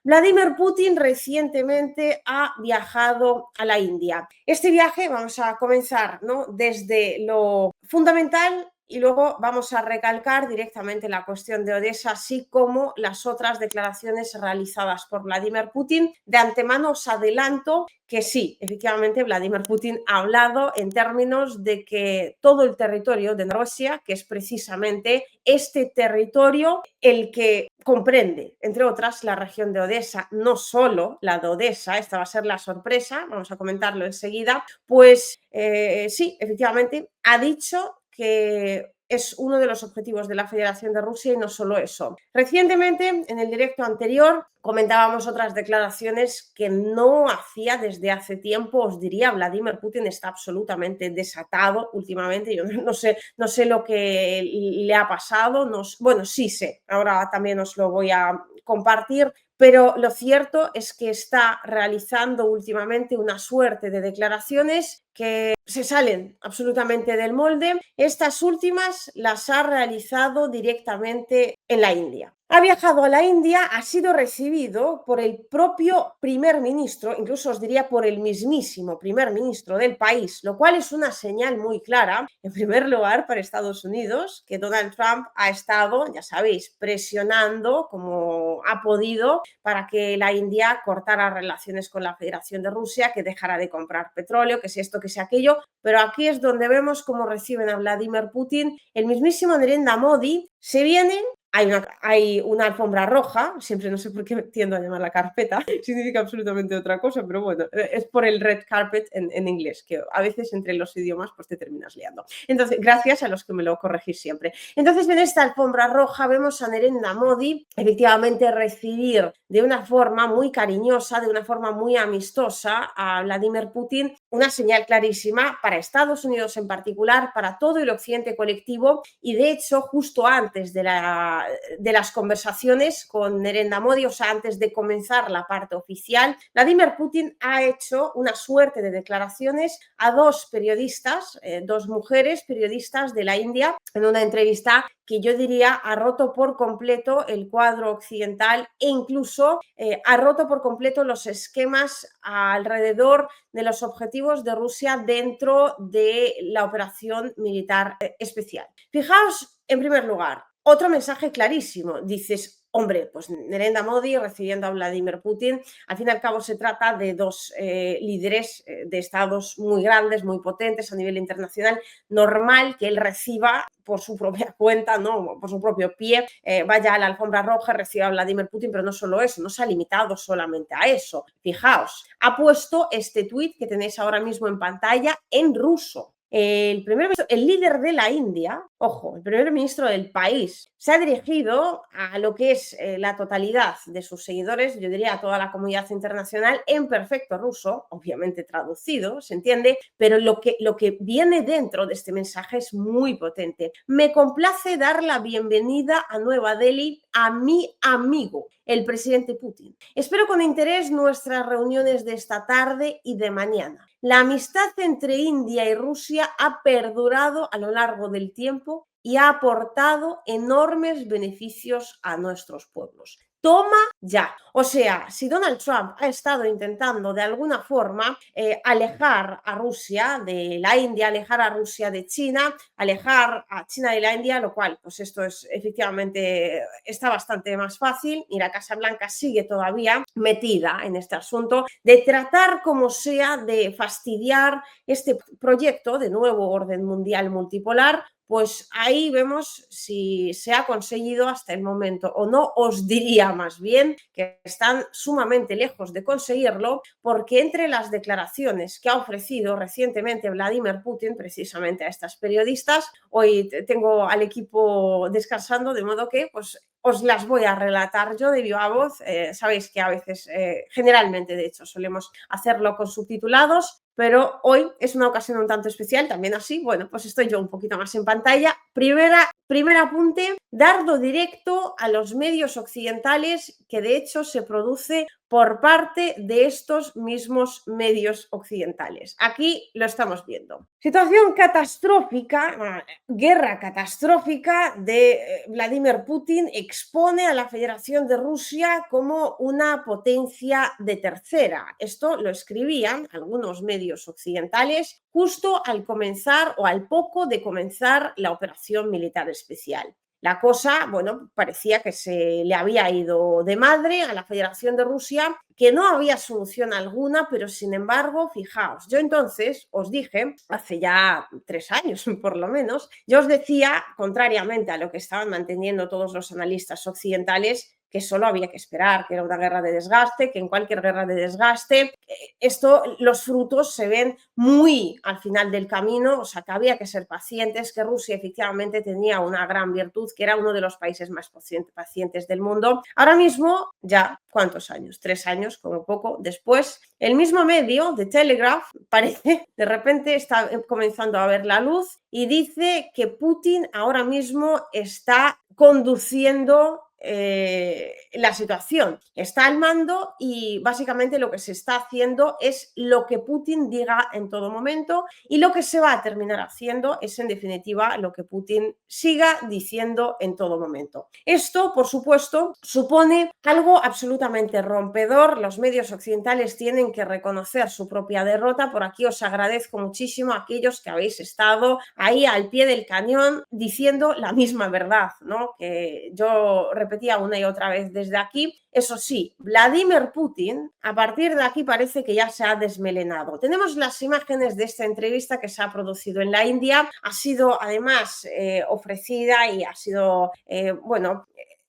Vladimir Putin recientemente ha viajado a la India. Este viaje vamos a comenzar, ¿no?, desde lo fundamental y luego vamos a recalcar directamente la cuestión de Odessa, así como las otras declaraciones realizadas por Vladimir Putin. De antemano os adelanto que sí, efectivamente, Vladimir Putin ha hablado en términos de que todo el territorio de Rusia, que es precisamente este territorio el que comprende, entre otras, la región de Odessa, no solo la de Odessa, esta va a ser la sorpresa, vamos a comentarlo enseguida, pues sí, efectivamente, ha dicho que es uno de los objetivos de la Federación de Rusia y no solo eso. Recientemente, en el directo anterior, comentábamos otras declaraciones que no hacía desde hace tiempo. Os diría, Vladimir Putin está absolutamente desatado últimamente. Yo no sé lo que le ha pasado. Bueno, sí sé, ahora también os lo voy a compartir, pero lo cierto es que está realizando últimamente una suerte de declaraciones que se salen absolutamente del molde. Estas últimas las ha realizado directamente en la India. Ha viajado a la India, ha sido recibido por el propio primer ministro, incluso os diría por el mismísimo primer ministro del país, lo cual es una señal muy clara, en primer lugar, para Estados Unidos, que Donald Trump ha estado, ya sabéis, presionando como ha podido para que la India cortara relaciones con la Federación de Rusia, que dejara de comprar petróleo, que sea esto, que sea aquello, pero aquí es donde vemos cómo reciben a Vladimir Putin. El mismísimo Narendra Modi se viene. Hay una alfombra roja, siempre no sé por qué tiendo a llamar la carpeta, significa absolutamente otra cosa, pero bueno, es por el red carpet en inglés, que a veces entre los idiomas pues te terminas liando. Entonces, gracias a los que me lo corregís siempre. Entonces, en esta alfombra roja vemos a Narendra Modi efectivamente recibir de una forma muy cariñosa, de una forma muy amistosa a Vladimir Putin, una señal clarísima para Estados Unidos en particular, para todo el occidente colectivo, y de hecho, justo antes de las conversaciones con Narendra Modi, o sea, antes de comenzar la parte oficial, Vladimir Putin ha hecho una suerte de declaraciones a dos periodistas, dos mujeres periodistas de la India, en una entrevista que yo diría ha roto por completo el cuadro occidental e incluso ha roto por completo los esquemas alrededor de los objetivos de Rusia dentro de la operación militar especial. Fijaos, en primer lugar, otro mensaje clarísimo. Dices, hombre, pues Narendra Modi recibiendo a Vladimir Putin, al fin y al cabo se trata de dos líderes de estados muy grandes, muy potentes a nivel internacional, normal que él reciba por su propia cuenta, ¿no?, por su propio pie, vaya a la alfombra roja, reciba a Vladimir Putin, pero no solo eso, no se ha limitado solamente a eso. Fijaos, ha puesto este tuit que tenéis ahora mismo en pantalla en ruso. El líder de la India, ojo, el primer ministro del país, se ha dirigido a lo que es la totalidad de sus seguidores, yo diría a toda la comunidad internacional, en perfecto ruso, obviamente traducido, se entiende, pero lo que viene dentro de este mensaje es muy potente. Me complace dar la bienvenida a Nueva Delhi a mi amigo, el presidente Putin. Espero con interés nuestras reuniones de esta tarde y de mañana. La amistad entre India y Rusia ha perdurado a lo largo del tiempo y ha aportado enormes beneficios a nuestros pueblos. Toma ya. O sea, si Donald Trump ha estado intentando de alguna forma alejar a Rusia de la India, alejar a Rusia de China, alejar a China de la India, lo cual, pues esto es efectivamente, está bastante más fácil, y la Casa Blanca sigue todavía metida en este asunto de tratar como sea de fastidiar este proyecto de nuevo orden mundial multipolar. Pues ahí vemos si se ha conseguido hasta el momento o no. Os diría más bien que están sumamente lejos de conseguirlo, porque entre las declaraciones que ha ofrecido recientemente Vladimir Putin precisamente a estas periodistas, hoy tengo al equipo descansando, de modo que pues os las voy a relatar yo de viva voz. Sabéis que a veces, generalmente de hecho, solemos hacerlo con subtitulados, pero hoy es una ocasión un tanto especial, también así, bueno, pues estoy yo un poquito más en pantalla. Primer apunte, dardo directo a los medios occidentales, que de hecho se produce por parte de estos mismos medios occidentales. Aquí lo estamos viendo. Situación catastrófica, guerra catastrófica de Vladimir Putin expone a la Federación de Rusia como una potencia de tercera. Esto lo escribían algunos medios occidentales justo al comenzar o al poco de comenzar la operación militar especial. La cosa, bueno, parecía que se le había ido de madre a la Federación de Rusia, que no había solución alguna, pero sin embargo, fijaos, yo entonces os dije, hace ya 3 años por lo menos, yo os decía, contrariamente a lo que estaban manteniendo todos los analistas occidentales, que solo había que esperar, que era una guerra de desgaste, que en cualquier guerra de desgaste, los frutos se ven muy al final del camino, o sea, que había que ser pacientes, que Rusia efectivamente tenía una gran virtud, que era uno de los países más pacientes del mundo. Ahora mismo, ya, ¿cuántos años? 3 años, como poco, después, el mismo medio, The Telegraph, parece, de repente está comenzando a ver la luz y dice que Putin ahora mismo está conduciendo la situación, está al mando y básicamente lo que se está haciendo es lo que Putin diga en todo momento y lo que se va a terminar haciendo es en definitiva lo que Putin siga diciendo en todo momento. Esto, por supuesto, supone algo absolutamente rompedor. Los medios occidentales tienen que reconocer su propia derrota. Por aquí os agradezco muchísimo a aquellos que habéis estado ahí al pie del cañón diciendo la misma verdad, ¿no? Que yo repetía una y otra vez desde aquí. Eso sí, Vladimir Putin, a partir de aquí parece que ya se ha desmelenado. Tenemos las imágenes de esta entrevista que se ha producido en la India. Ha sido además ofrecida y ha sido,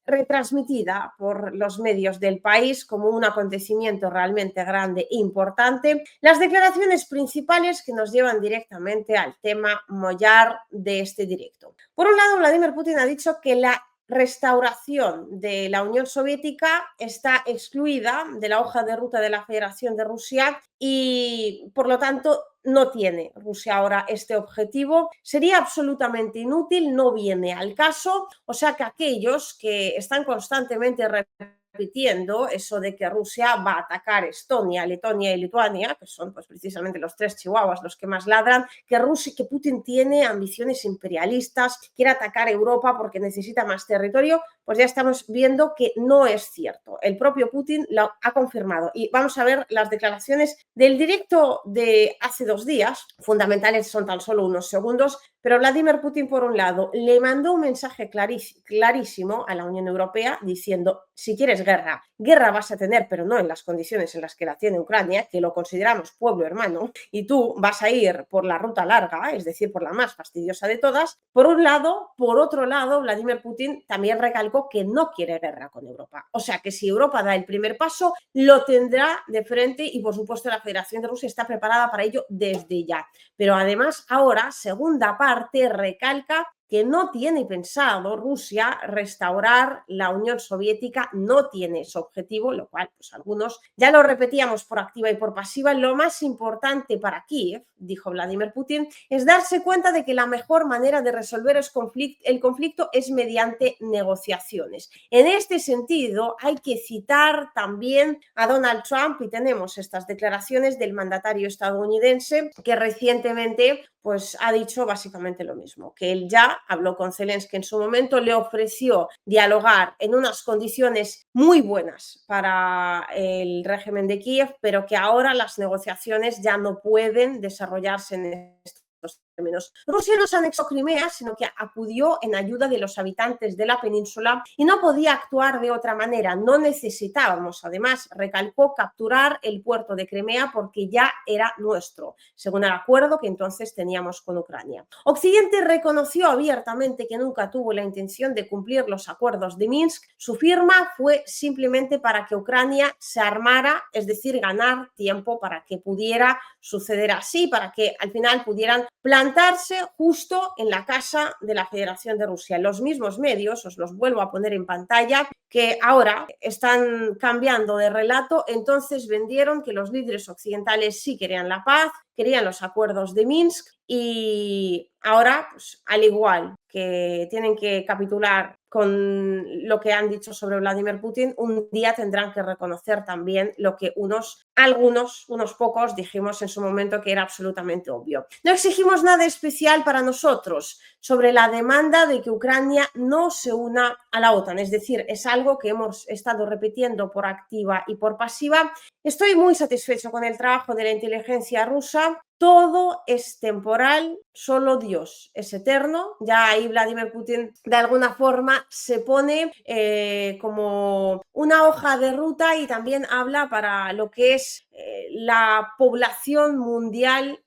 retransmitida por los medios del país como un acontecimiento realmente grande e importante. Las declaraciones principales que nos llevan directamente al tema mollar de este directo. Por un lado, Vladimir Putin ha dicho que la restauración de la Unión Soviética está excluida de la hoja de ruta de la Federación de Rusia y, por lo tanto, no tiene Rusia ahora este objetivo. Sería absolutamente inútil, no viene al caso. O sea que aquellos que están constantemente repitiendo eso de que Rusia va a atacar Estonia, Letonia y Lituania, que son pues precisamente los tres chihuahuas los que más ladran, que Putin tiene ambiciones imperialistas, quiere atacar Europa porque necesita más territorio, pues ya estamos viendo que no es cierto. El propio Putin lo ha confirmado. Y vamos a ver las declaraciones del directo de hace 2 días, fundamentales, son tan solo unos segundos, pero Vladimir Putin, por un lado, le mandó un mensaje clarísimo a la Unión Europea diciendo, si quieres guerra, guerra vas a tener, pero no en las condiciones en las que la tiene Ucrania, que lo consideramos pueblo hermano, y tú vas a ir por la ruta larga, es decir, por la más fastidiosa de todas. Por un lado, por otro lado, Vladimir Putin también recalcó que no quiere guerra con Europa. O sea, que si Europa da el primer paso, lo tendrá de frente y, por supuesto, la Federación de Rusia está preparada para ello desde ya. Pero además, ahora, segunda parte, recalca que no tiene pensado Rusia restaurar la Unión Soviética, no tiene ese objetivo, lo cual pues algunos ya lo repetíamos por activa y por pasiva. Lo más importante para Kiev, dijo Vladimir Putin, es darse cuenta de que la mejor manera de resolver el conflicto es mediante negociaciones. En este sentido, hay que citar también a Donald Trump y tenemos estas declaraciones del mandatario estadounidense que recientemente pues ha dicho básicamente lo mismo, que él ya habló con Zelensky en su momento, le ofreció dialogar en unas condiciones muy buenas para el régimen de Kiev, pero que ahora las negociaciones ya no pueden desarrollarse en estos términos. Rusia no se anexó Crimea, sino que acudió en ayuda de los habitantes de la península y no podía actuar de otra manera. No necesitábamos, además, recalcó, capturar el puerto de Crimea porque ya era nuestro, según el acuerdo que entonces teníamos con Ucrania. Occidente reconoció abiertamente que nunca tuvo la intención de cumplir los acuerdos de Minsk. Su firma fue simplemente para que Ucrania se armara, es decir, ganar tiempo para que pudiera suceder así, para que al final pudieran plantarse justo en la casa de la Federación de Rusia. Los mismos medios, os los vuelvo a poner en pantalla, que ahora están cambiando de relato, entonces vendieron que los líderes occidentales sí querían la paz, querían los acuerdos de Minsk y ahora, pues, al igual que tienen que capitular con lo que han dicho sobre Vladimir Putin, un día tendrán que reconocer también lo que unos pocos dijimos en su momento que era absolutamente obvio. No exigimos nada especial para nosotros sobre la demanda de que Ucrania no se una a la OTAN, es decir, es algo que hemos estado repitiendo por activa y por pasiva. Estoy muy satisfecho con el trabajo de la inteligencia rusa. Todo es temporal, solo Dios es eterno. Ya ahí Vladimir Putin de alguna forma se pone como una hoja de ruta y también habla para lo que es la población mundial,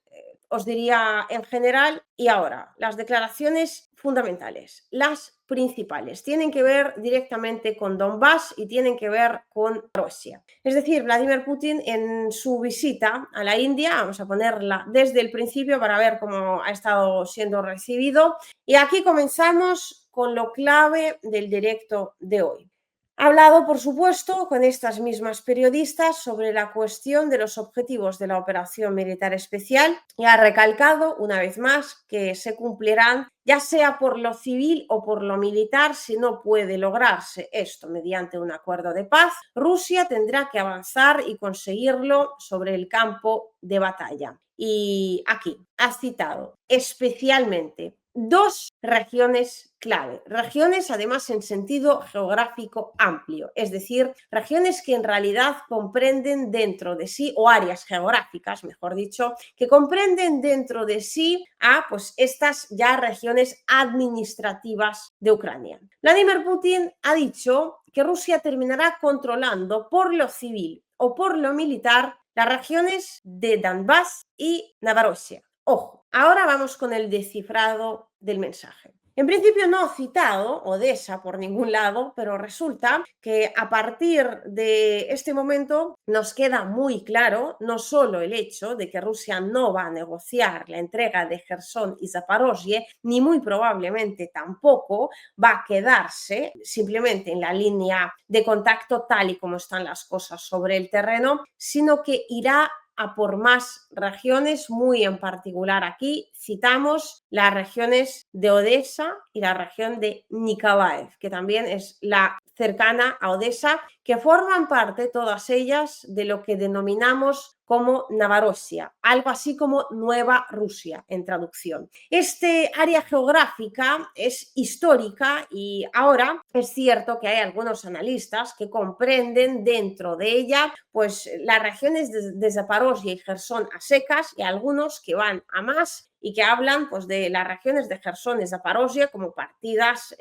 os diría en general. Y ahora, las declaraciones fundamentales, las principales, tienen que ver directamente con Donbass y tienen que ver con Rusia. Es decir, Vladimir Putin en su visita a la India, vamos a ponerla desde el principio para ver cómo ha estado siendo recibido. Y aquí comenzamos con lo clave del directo de hoy. Ha hablado, por supuesto, con estas mismas periodistas sobre la cuestión de los objetivos de la operación militar especial y ha recalcado una vez más que se cumplirán ya sea por lo civil o por lo militar. Si no puede lograrse esto mediante un acuerdo de paz, Rusia tendrá que avanzar y conseguirlo sobre el campo de batalla. Y aquí ha citado especialmente dos regiones clave, regiones además en sentido geográfico amplio, es decir, regiones que en realidad comprenden dentro de sí, o áreas geográficas, mejor dicho, que comprenden dentro de sí a pues estas ya regiones administrativas de Ucrania. Vladimir Putin ha dicho que Rusia terminará controlando por lo civil o por lo militar las regiones de Donbass y Novorossiya. Ojo, ahora vamos con el descifrado del mensaje. En principio no ha citado Odessa por ningún lado, pero resulta que a partir de este momento nos queda muy claro no solo el hecho de que Rusia no va a negociar la entrega de Jersón y Zaporozhye, ni muy probablemente tampoco va a quedarse simplemente en la línea de contacto tal y como están las cosas sobre el terreno, sino que irá a por más regiones, muy en particular aquí citamos las regiones de Odessa y la región de Nikolaev, que también es la cercana a Odessa, que forman parte todas ellas de lo que denominamos como Novorossiya, algo así como Nueva Rusia en traducción. Este área geográfica es histórica y ahora es cierto que hay algunos analistas que comprenden dentro de ella pues las regiones de Zaporozhye y Jersón a secas, y algunos que van a más y que hablan pues, de las regiones de Jersón y Zaporozhye como partidas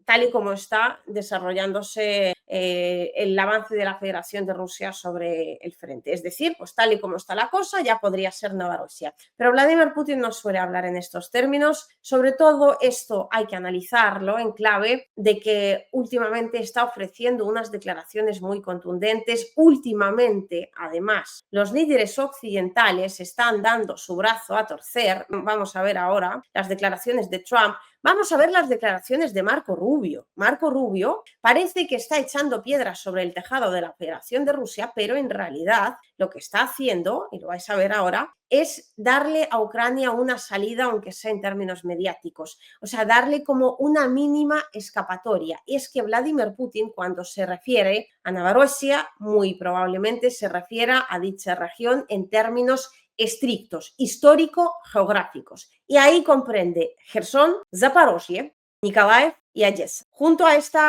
tal y como está desarrollándose el avance de la Federación de Rusia sobre el frente. Es decir, pues tal y como está la cosa, ya podría ser Novorossiya. Pero Vladimir Putin no suele hablar en estos términos. Sobre todo esto hay que analizarlo en clave de que últimamente está ofreciendo unas declaraciones muy contundentes. Últimamente, además, los líderes occidentales están dando su brazo a torcer. Vamos a ver ahora las declaraciones de Trump. Vamos a ver las declaraciones de Marco Rubio. Marco Rubio parece que está echando piedras sobre el tejado de la Federación de Rusia, pero en realidad lo que está haciendo, y lo vais a ver ahora, es darle a Ucrania una salida, aunque sea en términos mediáticos. O sea, darle como una mínima escapatoria. Y es que Vladimir Putin, cuando se refiere a Novorossiya, muy probablemente se refiera a dicha región en términos estrictos, histórico-geográficos. Y ahí comprende Jersón, Zaporozhye, Nikolaev y Odessa. Junto a esta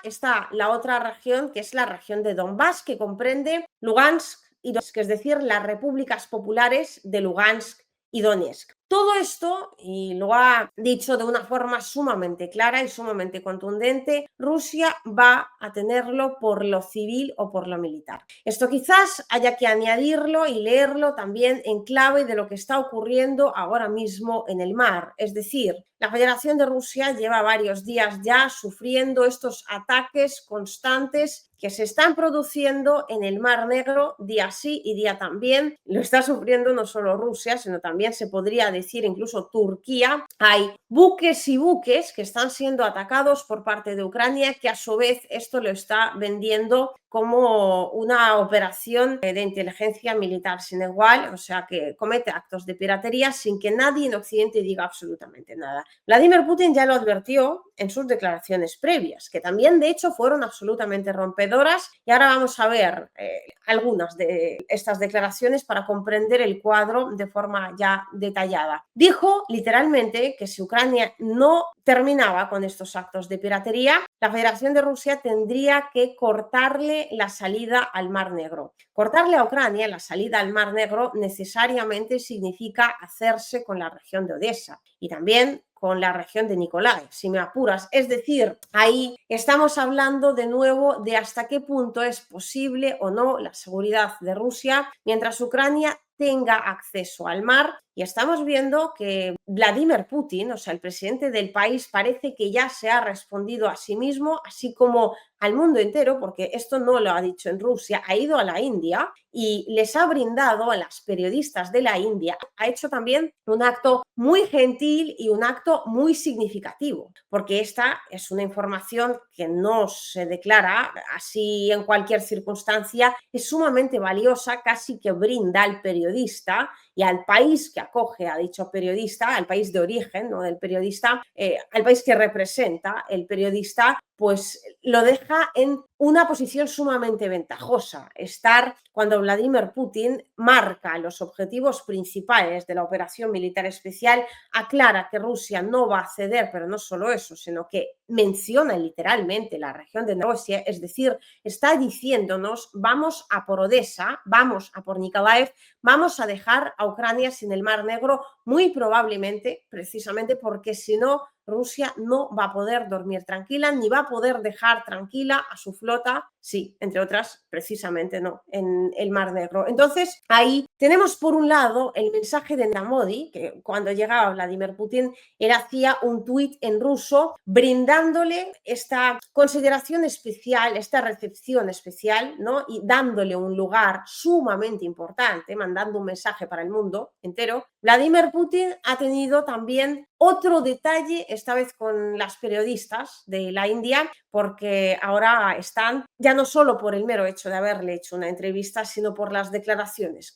está la otra región, que es la región de Donbass, que comprende Lugansk y Donetsk, es decir, las repúblicas populares de Lugansk y Donetsk. Todo esto, y lo ha dicho de una forma sumamente clara y sumamente contundente, Rusia va a tenerlo por lo civil o por lo militar. Esto quizás haya que añadirlo y leerlo también en clave de lo que está ocurriendo ahora mismo en el mar. Es decir, la Federación de Rusia lleva varios días ya sufriendo estos ataques constantes que se están produciendo en el Mar Negro día sí y día también. Lo está sufriendo no solo Rusia, sino también se podría decir incluso Turquía. Hay buques y buques que están siendo atacados por parte de Ucrania, que a su vez esto lo está vendiendo como una operación de inteligencia militar sin igual, o sea que comete actos de piratería sin que nadie en Occidente diga absolutamente nada. Vladimir Putin ya lo advirtió en sus declaraciones previas, que también de hecho fueron absolutamente rompedoras, y ahora vamos a ver algunas de estas declaraciones para comprender el cuadro de forma ya detallada. Dijo literalmente que si Ucrania no terminaba con estos actos de piratería, la Federación de Rusia tendría que cortarle la salida al Mar Negro. Cortarle a Ucrania la salida al Mar Negro necesariamente significa hacerse con la región de Odessa y también con la región de Nikolaev, si me apuras. Es decir, ahí estamos hablando de nuevo de hasta qué punto es posible o no la seguridad de Rusia mientras Ucrania tenga acceso al mar, y estamos viendo que Vladimir Putin, o sea, el presidente del país, parece que ya se ha respondido a sí mismo, así como al mundo entero, porque esto no lo ha dicho en Rusia, ha ido a la India y les ha brindado a las periodistas de la India, ha hecho también un acto muy gentil y un acto muy significativo, porque esta es una información que no se declara así en cualquier circunstancia, es sumamente valiosa, casi que brinda al periodista y al país que acoge a dicho periodista, al país de origen, ¿no?, del periodista, al país que representa el periodista, pues lo deja en una posición sumamente ventajosa. Estar cuando Vladimir Putin marca los objetivos principales de la operación militar especial, aclara que Rusia no va a ceder, pero no solo eso, sino que menciona literalmente la región de Rusia, es decir, está diciéndonos vamos a por Odessa, vamos a por Nikolaev, vamos a dejar a Ucrania sin el Mar Negro, muy probablemente, precisamente porque si no, Rusia no va a poder dormir tranquila, ni va a poder dejar tranquila a su flota, sí, entre otras, precisamente no, en el Mar Negro. Entonces, ahí tenemos por un lado el mensaje de Modi, que cuando llegaba Vladimir Putin, él hacía un tuit en ruso brindándole esta consideración especial, esta recepción especial, ¿no?, y dándole un lugar sumamente importante, mandando un mensaje para el mundo entero. Vladimir Putin ha tenido también otro detalle, esta vez con las periodistas de la India, porque ahora están, ya no solo por el mero hecho de haberle hecho una entrevista, sino por las declaraciones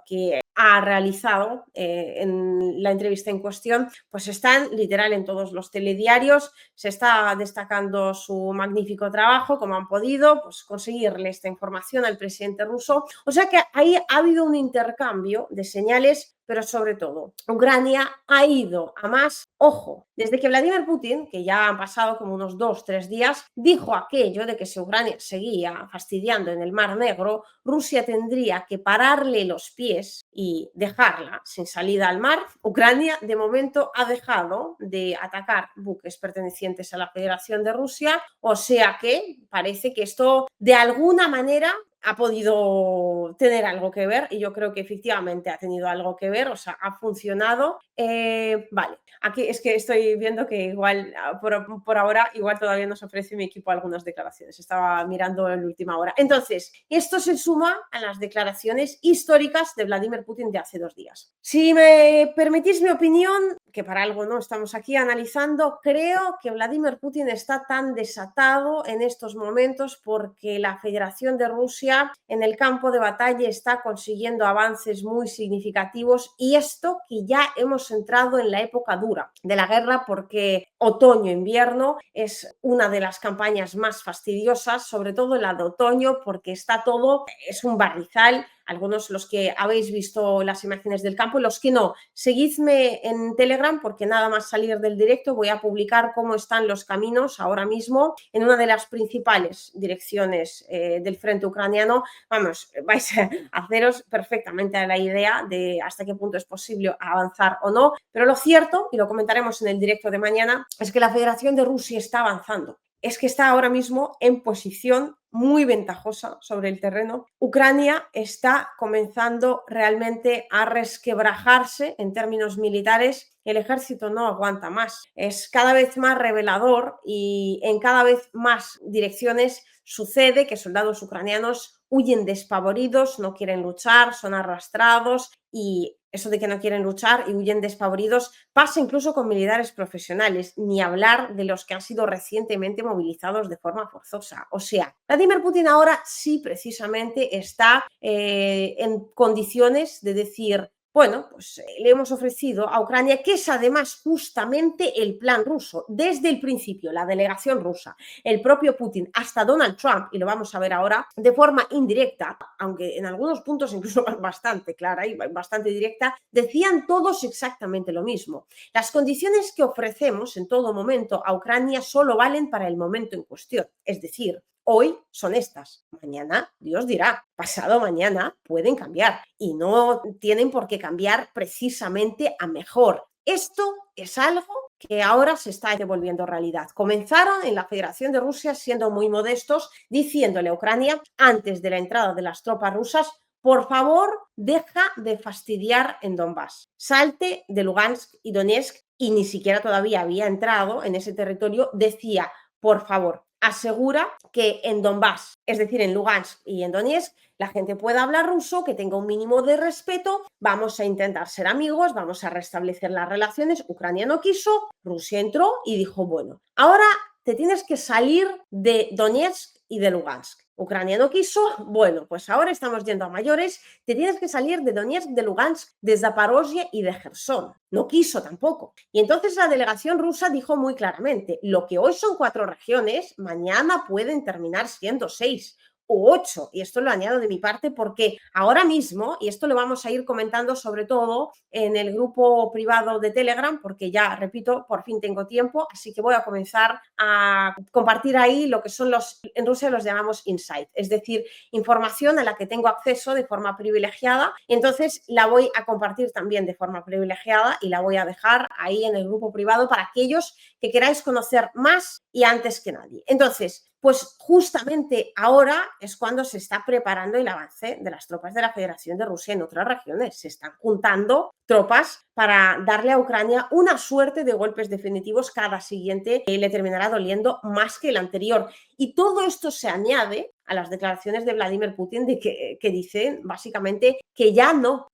que ha realizado en la entrevista en cuestión, pues están literal en todos los telediarios, se está destacando su magnífico trabajo, como han podido pues, conseguirle esta información al presidente ruso. O sea que ahí ha habido un intercambio de señales, pero sobre todo, Ucrania ha ido a más. Ojo, desde que Vladimir Putin, que ya han pasado como unos 2-3 días, dijo aquello de que si Ucrania seguía fastidiando en el Mar Negro, Rusia tendría que pararle los pies y dejarla sin salida al mar. Ucrania, de momento, ha dejado de atacar buques pertenecientes a la Federación de Rusia, o sea que parece que esto, de alguna manera, ha podido tener algo que ver, y yo creo que efectivamente ha tenido algo que ver, o sea, ha funcionado. Vale, aquí es que estoy viendo que igual por ahora igual todavía nos ofrece mi equipo algunas declaraciones, estaba mirando en la última hora. Entonces, esto se suma a las declaraciones históricas de Vladimir Putin de hace 2 días. Si me permitís mi opinión, que para algo no estamos aquí analizando, creo que Vladimir Putin está tan desatado en estos momentos porque la Federación de Rusia en el campo de batalla está consiguiendo avances muy significativos, y esto que ya hemos entrado en la época dura de la guerra, porque otoño-invierno es una de las campañas más fastidiosas, sobre todo la de otoño, porque está todo, es un barrizal. Algunos, los que habéis visto las imágenes del campo, y los que no, seguidme en Telegram, porque nada más salir del directo voy a publicar cómo están los caminos ahora mismo en una de las principales direcciones del frente ucraniano. Vamos, vais a haceros perfectamente a la idea de hasta qué punto es posible avanzar o no, pero lo cierto, y lo comentaremos en el directo de mañana, es que la Federación de Rusia está avanzando. Es que está ahora mismo en posición muy ventajosa sobre el terreno. Ucrania está comenzando realmente a resquebrajarse en términos militares. El ejército no aguanta más. Es cada vez más revelador, y en cada vez más direcciones sucede que soldados ucranianos huyen despavoridos, no quieren luchar, son arrastrados, y eso de que no quieren luchar y huyen despavoridos pasa incluso con militares profesionales, ni hablar de los que han sido recientemente movilizados de forma forzosa. O sea, Vladimir Putin ahora sí precisamente está en condiciones de decir: Bueno, pues le hemos ofrecido a Ucrania, que es además justamente el plan ruso, desde el principio, la delegación rusa, el propio Putin, hasta Donald Trump, y lo vamos a ver ahora, de forma indirecta, aunque en algunos puntos incluso bastante clara y bastante directa, decían todos exactamente lo mismo. Las condiciones que ofrecemos en todo momento a Ucrania solo valen para el momento en cuestión, es decir, hoy son estas, mañana Dios dirá, pasado mañana pueden cambiar y no tienen por qué cambiar precisamente a mejor. Esto es algo que ahora se está devolviendo realidad. Comenzaron en la Federación de Rusia siendo muy modestos, diciéndole a Ucrania, antes de la entrada de las tropas rusas, por favor, deja de fastidiar en Donbass. Salte de Lugansk y Donetsk, y ni siquiera todavía había entrado en ese territorio, decía, por favor, asegura que en Donbass, es decir, en Lugansk y en Donetsk, la gente pueda hablar ruso, que tenga un mínimo de respeto, vamos a intentar ser amigos, vamos a restablecer las relaciones. Ucrania no quiso, Rusia entró y dijo, bueno, ahora te tienes que salir de Donetsk y de Lugansk. Ucrania no quiso, bueno, pues ahora estamos yendo a mayores, te tienes que salir de Donetsk, de Lugansk, de Zaporozhye y de Gerson. No quiso tampoco. Y entonces la delegación rusa dijo muy claramente, lo que hoy son 4 regiones, mañana pueden terminar siendo 6 u 8, y esto lo añado de mi parte porque ahora mismo, y esto lo vamos a ir comentando sobre todo en el grupo privado de Telegram, porque ya, repito, por fin tengo tiempo, así que voy a comenzar a compartir ahí lo que son en Rusia los llamamos insight, es decir, información a la que tengo acceso de forma privilegiada, entonces la voy a compartir también de forma privilegiada y la voy a dejar ahí en el grupo privado para aquellos que queráis conocer más y antes que nadie. Entonces, pues justamente ahora es cuando se está preparando el avance de las tropas de la Federación de Rusia en otras regiones. Se están juntando tropas para darle a Ucrania una suerte de golpes definitivos. Cada siguiente le terminará doliendo más que el anterior. Y todo esto se añade a las declaraciones de Vladimir Putin que dicen básicamente que ya no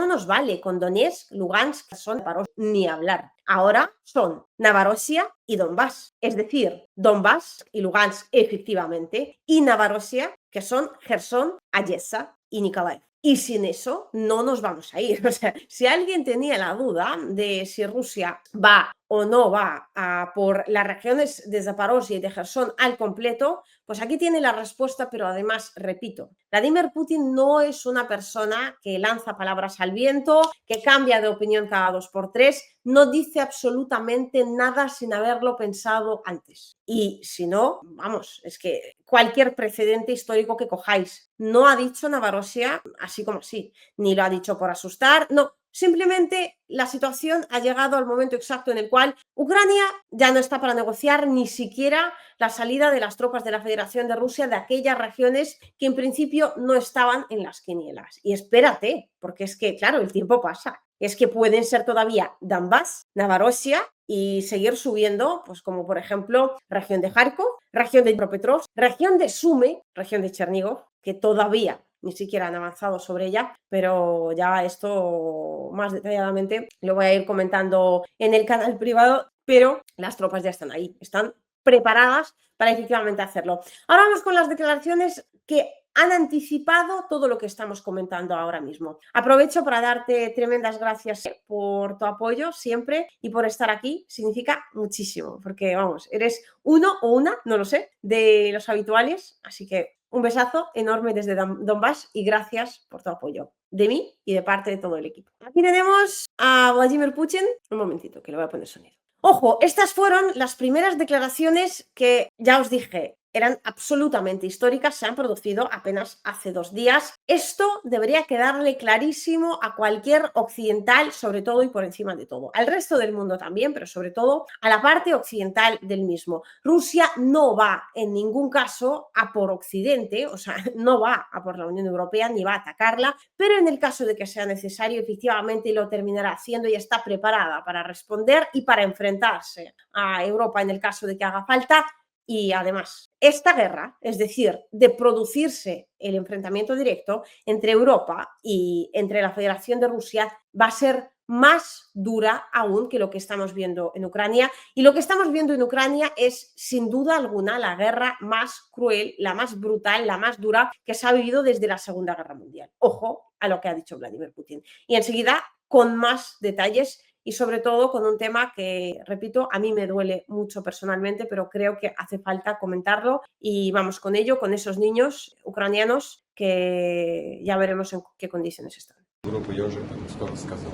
nos vale con Donetsk, Lugansk, Kherson, ni hablar. Ahora son Novorossiya y Donbass, es decir, Donbass y Lugansk efectivamente, y Novorossiya, que son Gerson, Odessa y Nikolaev. Y sin eso no nos vamos a ir. O sea, si alguien tenía la duda de si Rusia va o no va a por las regiones de Zaporozhye y de Gerson al completo, pues aquí tiene la respuesta, pero además, repito, Vladimir Putin no es una persona que lanza palabras al viento, que cambia de opinión cada 2 por 3, no dice absolutamente nada sin haberlo pensado antes. Y si no, vamos, es que cualquier precedente histórico que cojáis, no ha dicho Novorossiya así como así, ni lo ha dicho por asustar, no, simplemente la situación ha llegado al momento exacto en el cual Ucrania ya no está para negociar ni siquiera la salida de las tropas de la Federación de Rusia de aquellas regiones que en principio no estaban en las quinielas. Y espérate, porque es que, claro, el tiempo pasa. Es que pueden ser todavía Donbass, Novorossiya y seguir subiendo, pues como por ejemplo región de Kharkov, región de Dnipropetrovsk, región de Sumy, región de Chernigov, que todavía ni siquiera han avanzado sobre ella, pero ya esto más detalladamente lo voy a ir comentando en el canal privado, pero las tropas ya están ahí, están preparadas para efectivamente hacerlo. Ahora vamos con las declaraciones que han anticipado todo lo que estamos comentando ahora mismo. Aprovecho para darte tremendas gracias por tu apoyo siempre y por estar aquí. Significa muchísimo, porque vamos, eres uno o una, no lo sé, de los habituales, así que un besazo enorme desde Donbass y gracias por tu apoyo, de mí y de parte de todo el equipo. Aquí tenemos a Vladimir Putin. Un momentito, que le voy a poner sonido. Ojo, estas fueron las primeras declaraciones que ya os dije, eran absolutamente históricas, se han producido apenas hace 2 días. Esto debería quedarle clarísimo a cualquier occidental, sobre todo y por encima de todo. Al resto del mundo también, pero sobre todo a la parte occidental del mismo. Rusia no va en ningún caso a por Occidente, o sea, no va a por la Unión Europea ni va a atacarla, pero en el caso de que sea necesario, efectivamente lo terminará haciendo y está preparada para responder y para enfrentarse a Europa en el caso de que haga falta. Y además, esta guerra, es decir, de producirse el enfrentamiento directo entre Europa y entre la Federación de Rusia, va a ser más dura aún que lo que estamos viendo en Ucrania. Y lo que estamos viendo en Ucrania es, sin duda alguna, la guerra más cruel, la más brutal, la más dura que se ha vivido desde la Segunda Guerra Mundial. Ojo a lo que ha dicho Vladimir Putin. Y enseguida, con más detalles y sobre todo con un tema que, repito, a mí me duele mucho personalmente, pero creo que hace falta comentarlo y vamos con ello, con esos niños ucranianos que ya veremos en qué condiciones están. Европа, я уже скоро сказал.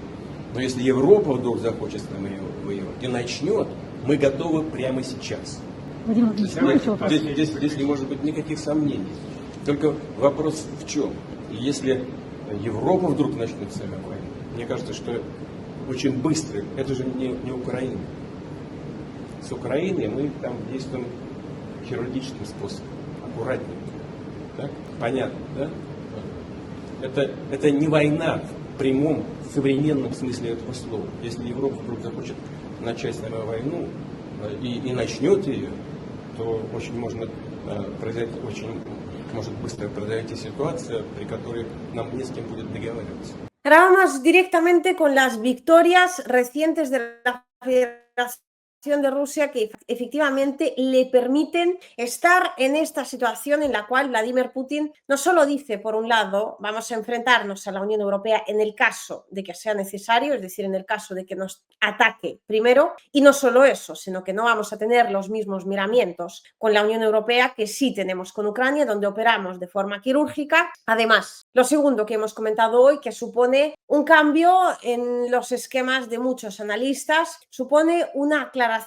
Но если Европа вдруг захочет с нами воевать и начнет, мы готовы прямо сейчас. Владимир Владимирович, Здесь не может быть никаких сомнений. Только вопрос в чем? Если Европа вдруг начнет с нами войну, мне кажется, что очень быстро, это же не Украина. С Украиной мы там действуем хирургическим способом, аккуратненько. Так? Понятно, да? Это не война в прямом, современном смысле этого слова. Если Европа вдруг захочет начать с нами войну и начнет ее, то очень может быстро произойти ситуация, при которой нам не с кем будет договариваться. Ahora vamos directamente con las victorias recientes de la Federación de Rusia que efectivamente le permiten estar en esta situación en la cual Vladimir Putin no solo dice, por un lado, vamos a enfrentarnos a la Unión Europea en el caso de que sea necesario, es decir, en el caso de que nos ataque primero, y no solo eso, sino que no vamos a tener los mismos miramientos con la Unión Europea que sí tenemos con Ucrania, donde operamos de forma quirúrgica. Además, lo segundo que hemos comentado hoy, que supone un cambio en los esquemas de muchos analistas, supone una aclaración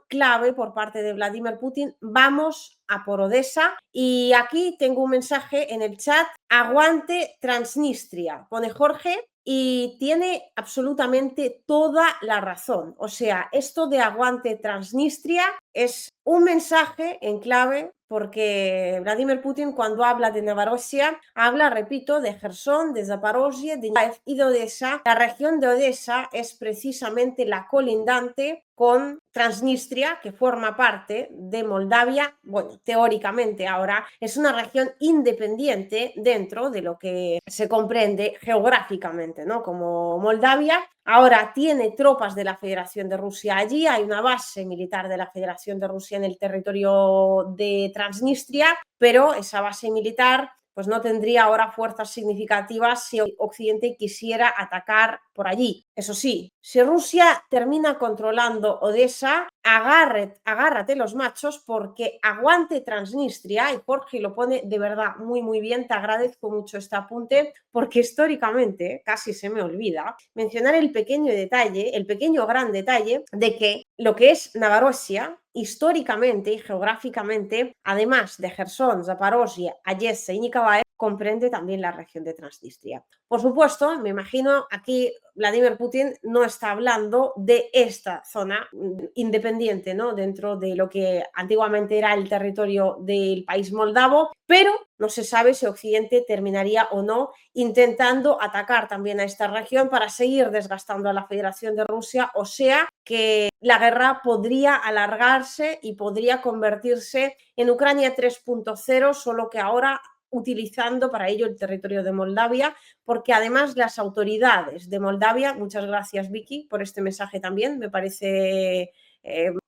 clave por parte de Vladimir Putin. Vamos a por Odessa. Y aquí tengo un mensaje en el chat: aguante Transnistria, pone Jorge. Y tiene absolutamente toda la razón. O sea, esto de aguante Transnistria es un mensaje en clave porque Vladimir Putin, cuando habla de Novorossiya, habla, repito, de Jersón, de Zaporozhye, de Nikolaev y de Odessa. La región de Odessa es precisamente la colindante con Transnistria, que forma parte de Moldavia. Bueno, teóricamente ahora es una región independiente dentro de lo que se comprende geográficamente, ¿no?, como Moldavia. Ahora tiene tropas de la Federación de Rusia allí, hay una base militar de la Federación de Rusia en el territorio de Transnistria, pero esa base militar pues no tendría ahora fuerzas significativas si Occidente quisiera atacar por allí. Eso sí, si Rusia termina controlando Odessa, agárrate los machos, porque aguante Transnistria, y Jorge lo pone de verdad muy muy bien, te agradezco mucho este apunte, porque históricamente, casi se me olvida, mencionar el pequeño gran detalle de que lo que es Novorossiya, históricamente y geográficamente, además de Jersón, Zaporozhye, Odessa y Nikolaev, comprende también la región de Transnistria. Por supuesto, me imagino aquí Vladimir Putin no está hablando de esta zona independiente, ¿no?, dentro de lo que antiguamente era el territorio del país moldavo, pero no se sabe si Occidente terminaría o no intentando atacar también a esta región para seguir desgastando a la Federación de Rusia, o sea que la guerra podría alargarse y podría convertirse en Ucrania 3.0, solo que ahora utilizando para ello el territorio de Moldavia, porque además las autoridades de Moldavia, muchas gracias Vicky por este mensaje también, me parece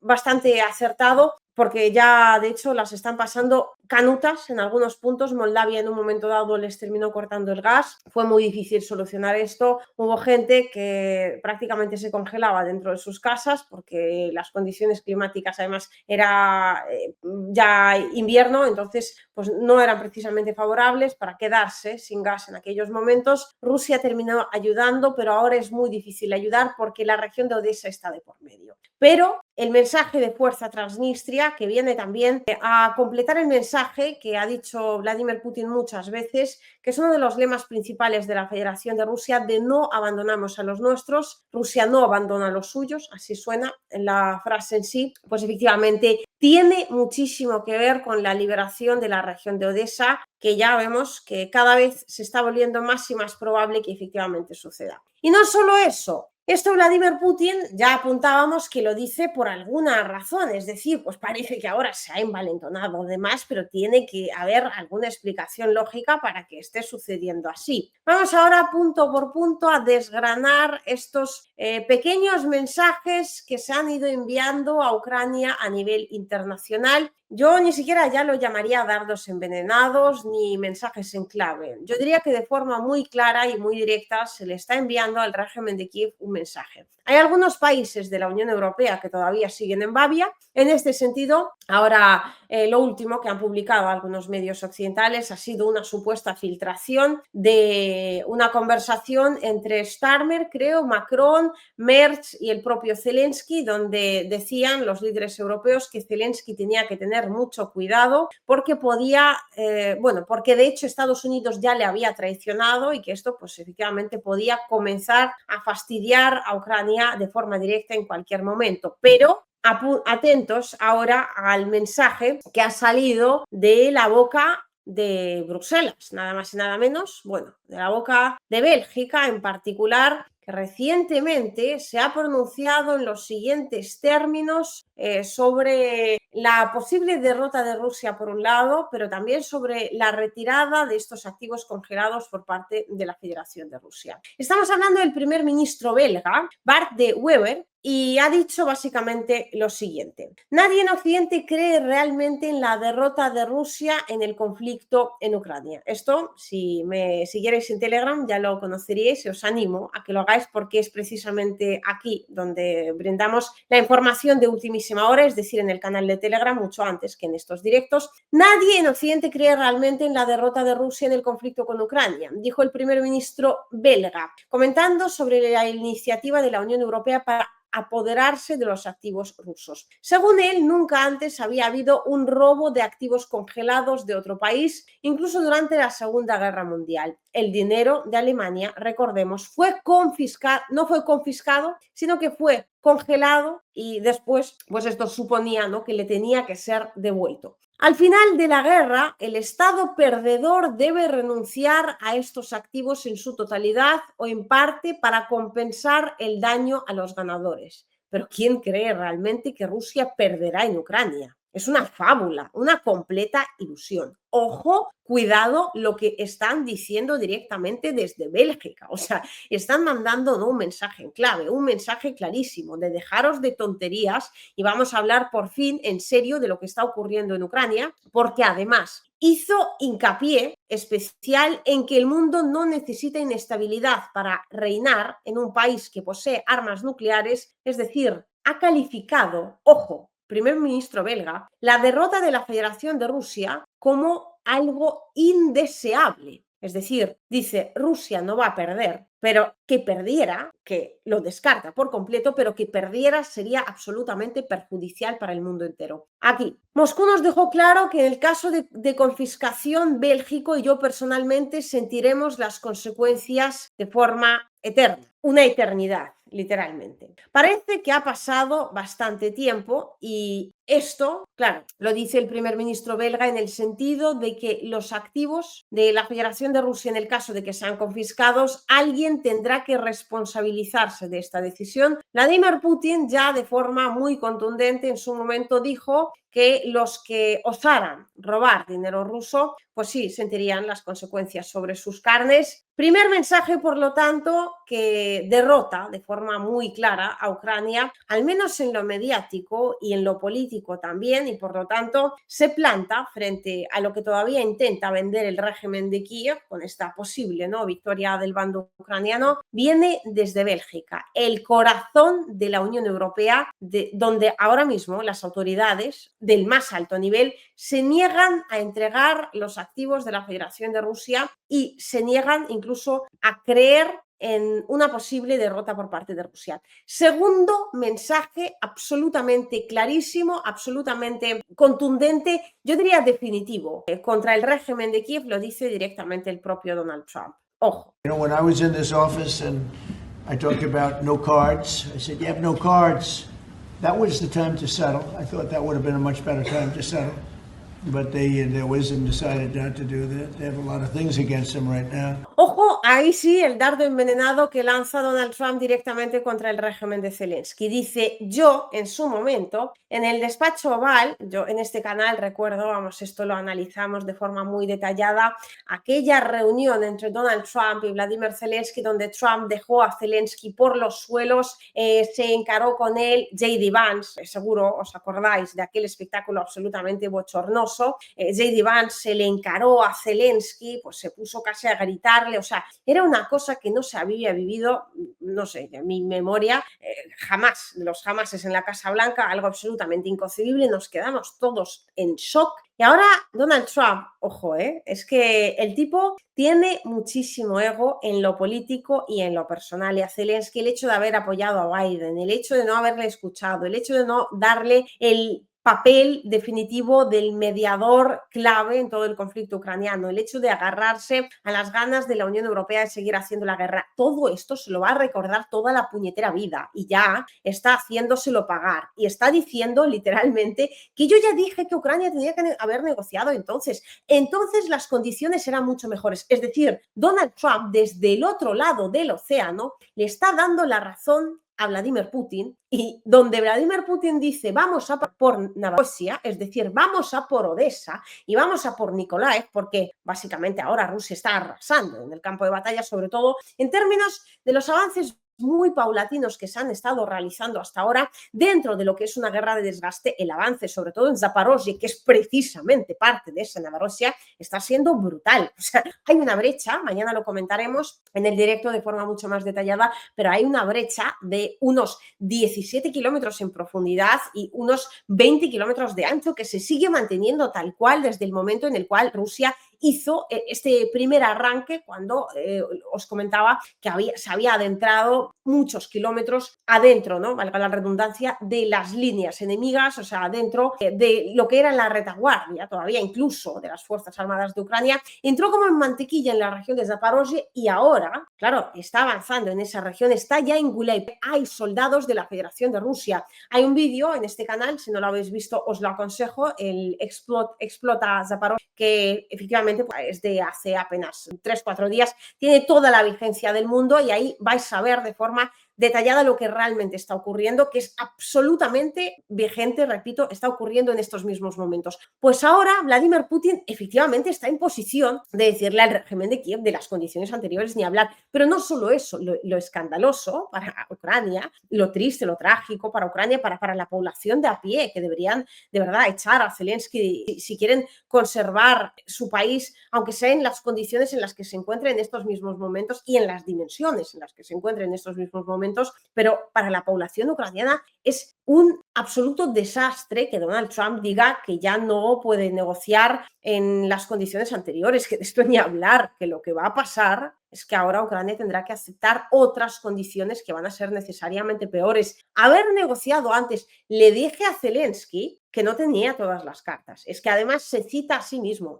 bastante acertado, porque ya de hecho las están pasando canutas en algunos puntos. Moldavia en un momento dado les terminó cortando el gas, fue muy difícil solucionar esto, hubo gente que prácticamente se congelaba dentro de sus casas porque las condiciones climáticas además era ya invierno, entonces pues no eran precisamente favorables para quedarse sin gas en aquellos momentos. Rusia terminó ayudando, pero ahora es muy difícil ayudar porque la región de Odessa está de por medio. Pero el mensaje de fuerza Transnistria, que viene también a completar el mensaje que ha dicho Vladimir Putin muchas veces, que es uno de los lemas principales de la Federación de Rusia, de no abandonamos a los nuestros, Rusia no abandona a los suyos, así suena en la frase en sí, pues efectivamente tiene muchísimo que ver con la liberación de la región de Odessa, que ya vemos que cada vez se está volviendo más y más probable que efectivamente suceda. Y no solo eso, Esto Vladimir Putin ya apuntábamos que lo dice por alguna razón, es decir, pues parece que ahora se ha envalentonado de más, pero tiene que haber alguna explicación lógica para que esté sucediendo así. Vamos ahora punto por punto a desgranar estos pequeños mensajes que se han ido enviando a Ucrania a nivel internacional. Yo ni siquiera ya lo llamaría dardos envenenados ni mensajes en clave. Yo diría que de forma muy clara y muy directa se le está enviando al régimen de Kiev un mensaje. Hay algunos países de la Unión Europea que todavía siguen en babia. En este sentido, ahora lo último que han publicado algunos medios occidentales ha sido una supuesta filtración de una conversación entre Starmer, creo, Macron, Merz y el propio Zelensky, donde decían los líderes europeos que Zelensky tenía que tener mucho cuidado porque porque de hecho Estados Unidos ya le había traicionado y que esto pues efectivamente podía comenzar a fastidiar a Ucrania de forma directa en cualquier momento, pero atentos ahora al mensaje que ha salido de la boca de Bruselas, nada más y nada menos, de la boca de Bélgica en particular, que recientemente se ha pronunciado en los siguientes términos sobre la posible derrota de Rusia por un lado, pero también sobre la retirada de estos activos congelados por parte de la Federación de Rusia. Estamos hablando del primer ministro belga, Bart de Wever, y ha dicho básicamente lo siguiente: nadie en Occidente cree realmente en la derrota de Rusia en el conflicto en Ucrania. Esto, si me siguierais en Telegram, ya lo conoceríais y os animo a que lo hagáis porque es precisamente aquí donde brindamos la información de ultimísima hora, es decir, en el canal de Telegram, mucho antes que en estos directos. Nadie en Occidente cree realmente en la derrota de Rusia en el conflicto con Ucrania, dijo el primer ministro belga, comentando sobre la iniciativa de la Unión Europea para apoderarse de los activos rusos. Según él, nunca antes había habido un robo de activos congelados de otro país, incluso durante la Segunda Guerra Mundial. El dinero de Alemania, recordemos, no fue confiscado, sino que fue congelado y después, pues esto suponía, ¿no?, que le tenía que ser devuelto. Al final de la guerra, el Estado perdedor debe renunciar a estos activos en su totalidad o en parte para compensar el daño a los ganadores. Pero ¿quién cree realmente que Rusia perderá en Ucrania? Es una fábula, una completa ilusión. Ojo, cuidado lo que están diciendo directamente desde Bélgica. O sea, están mandando un mensaje en clave, un mensaje clarísimo de dejaros de tonterías y vamos a hablar por fin en serio de lo que está ocurriendo en Ucrania, porque además hizo hincapié especial en que el mundo no necesita inestabilidad para reinar en un país que posee armas nucleares, es decir, ha calificado, ojo, primer ministro belga, la derrota de la Federación de Rusia como algo indeseable. Es decir, dice, Rusia no va a perder, pero que perdiera, que lo descarta por completo, pero que perdiera sería absolutamente perjudicial para el mundo entero. Aquí, Moscú nos dejó claro que en el caso de confiscación, Bélgico y yo personalmente sentiremos las consecuencias de forma eterna, una eternidad, literalmente. Parece que ha pasado bastante tiempo y esto, claro, lo dice el primer ministro belga en el sentido de que los activos de la Federación de Rusia, en el caso de que sean confiscados, alguien tendrá que responsabilizarse de esta decisión. Vladimir Putin ya de forma muy contundente en su momento dijo que los que osaran robar dinero ruso, pues sí, sentirían las consecuencias sobre sus carnes. Primer mensaje, por lo tanto, que derrota de forma muy clara a Ucrania, al menos en lo mediático y en lo político también, y por lo tanto se planta frente a lo que todavía intenta vender el régimen de Kiev con esta posible victoria del bando ucraniano, viene desde Bélgica, el corazón de la Unión Europea, donde ahora mismo las autoridades del más alto nivel se niegan a entregar los activos de la Federación de Rusia y se niegan incluso a creer en una posible derrota por parte de Rusia. Segundo mensaje absolutamente clarísimo, absolutamente contundente, yo diría definitivo, contra el régimen de Kiev, lo dice directamente el propio Donald Trump. Ojo. You know, when I was in this office and I talked about no cards, I said, you have no cards. That was the time to settle. I thought that would have been a much better time to settle. But they, in their wisdom, decided not to do that. They have a lot of things against them right now. Ojo ahí sí, el dardo envenenado que lanza Donald Trump directamente contra el régimen de Zelensky. Dice, yo en su momento, en el despacho Oval, yo en este canal recuerdo, vamos, esto lo analizamos de forma muy detallada, aquella reunión entre Donald Trump y Vladimir Zelensky, donde Trump dejó a Zelensky por los suelos, se encaró con él J.D. Vance, seguro os acordáis de aquel espectáculo absolutamente bochornoso, J.D. Vance se le encaró a Zelensky, pues se puso casi a gritarle, o sea, era una cosa que no se había vivido, no sé, en mi memoria, jamás, los jamases en la Casa Blanca, algo absolutamente inconcebible, nos quedamos todos en shock. Y ahora Donald Trump, ojo, es que el tipo tiene muchísimo ego en lo político y en lo personal. Y a Zelensky el hecho de haber apoyado a Biden, el hecho de no haberle escuchado, el hecho de no darle el papel definitivo del mediador clave en todo el conflicto ucraniano, el hecho de agarrarse a las ganas de la Unión Europea de seguir haciendo la guerra, todo esto se lo va a recordar toda la puñetera vida y ya está haciéndoselo pagar y está diciendo literalmente que yo ya dije que Ucrania tenía que haber negociado entonces las condiciones eran mucho mejores. Es decir, Donald Trump desde el otro lado del océano le está dando la razón a Vladimir Putin, y donde Vladimir Putin dice vamos a por Novorossiya, es decir, vamos a por Odessa y vamos a por Nikolaev, porque básicamente ahora Rusia está arrasando en el campo de batalla, sobre todo en términos de los avances muy paulatinos que se han estado realizando hasta ahora dentro de lo que es una guerra de desgaste. El avance, sobre todo en Zaporozhye, que es precisamente parte de esa Novorossiya, está siendo brutal. O sea, hay una brecha, mañana lo comentaremos en el directo de forma mucho más detallada, pero hay una brecha de unos 17 kilómetros en profundidad y unos 20 kilómetros de ancho que se sigue manteniendo tal cual desde el momento en el cual Rusia hizo este primer arranque cuando os comentaba que se había adentrado muchos kilómetros adentro, ¿no? Valga la redundancia, de las líneas enemigas, o sea, dentro de lo que era la retaguardia, todavía incluso de las Fuerzas Armadas de Ucrania, entró como en mantequilla en la región de Zaporozhye y ahora, claro, está avanzando en esa región, está ya en Gulay. Hay soldados de la Federación de Rusia. Hay un vídeo en este canal, si no lo habéis visto, os lo aconsejo, el Explota Zaporozhye, que efectivamente es de hace apenas 3-4 días, tiene toda la vigencia del mundo y ahí vais a ver de forma detallada lo que realmente está ocurriendo, que es absolutamente vigente, repito, está ocurriendo en estos mismos momentos. Pues ahora Vladimir Putin efectivamente está en posición de decirle al régimen de Kiev de las condiciones anteriores ni hablar, pero no solo eso, lo escandaloso para Ucrania, lo triste, lo trágico para Ucrania, para la población de a pie, que deberían de verdad echar a Zelensky si quieren conservar su país, aunque sea en las condiciones en las que se encuentra en estos mismos momentos y en las dimensiones en las que se encuentra en estos mismos momentos, pero para la población ucraniana es un absoluto desastre que Donald Trump diga que ya no puede negociar en las condiciones anteriores, que de esto ni hablar, que lo que va a pasar es que ahora Ucrania tendrá que aceptar otras condiciones que van a ser necesariamente peores. Haber negociado antes, le dije a Zelensky que no tenía todas las cartas. Es que además se cita a sí mismo.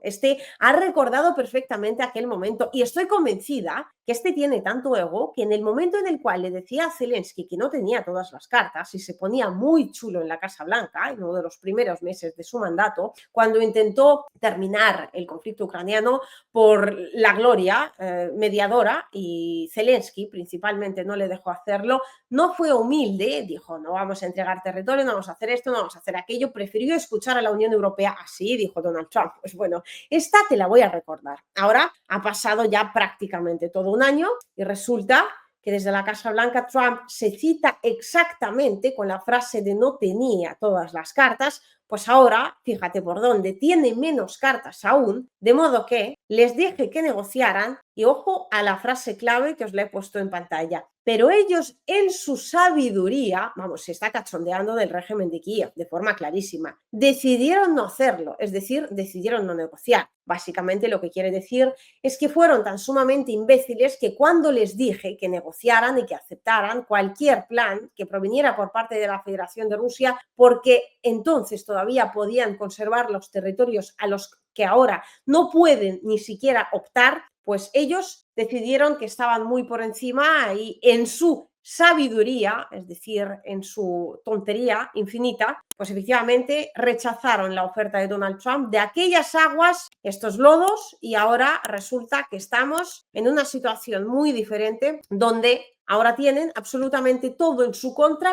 Ha recordado perfectamente aquel momento y estoy convencida que tiene tanto ego que en el momento en el cual le decía a Zelensky que no tenía todas las cartas y se ponía muy chulo en la Casa Blanca, en uno de los primeros meses de su mandato, cuando intentó terminar el conflicto ucraniano por la gloria mediadora, y Zelensky principalmente no le dejó hacerlo, no fue humilde, dijo no vamos a entregar territorio, no vamos a hacer esto, no vamos a hacer aquello, prefirió escuchar a la Unión Europea. Así dijo Donald Trump. Pues bueno, esta te la voy a recordar. Ahora ha pasado ya prácticamente todo un año y resulta que desde la Casa Blanca Trump se cita exactamente con la frase de no tenía todas las cartas. Pues ahora, fíjate por dónde, tiene menos cartas aún, de modo que les dije que negociaran, y ojo a la frase clave que os la he puesto en pantalla, pero ellos en su sabiduría, vamos, se está cachondeando del régimen de Kiev de forma clarísima, decidieron no hacerlo, es decir, decidieron no negociar. Básicamente lo que quiere decir es que fueron tan sumamente imbéciles que cuando les dije que negociaran y que aceptaran cualquier plan que proviniera por parte de la Federación de Rusia, porque entonces todavía podían conservar los territorios a los que ahora no pueden ni siquiera optar, pues ellos decidieron que estaban muy por encima y en su sabiduría, es decir, en su tontería infinita, pues efectivamente rechazaron la oferta de Donald Trump de aquellas aguas, estos lodos, y ahora resulta que estamos en una situación muy diferente donde ahora tienen absolutamente todo en su contra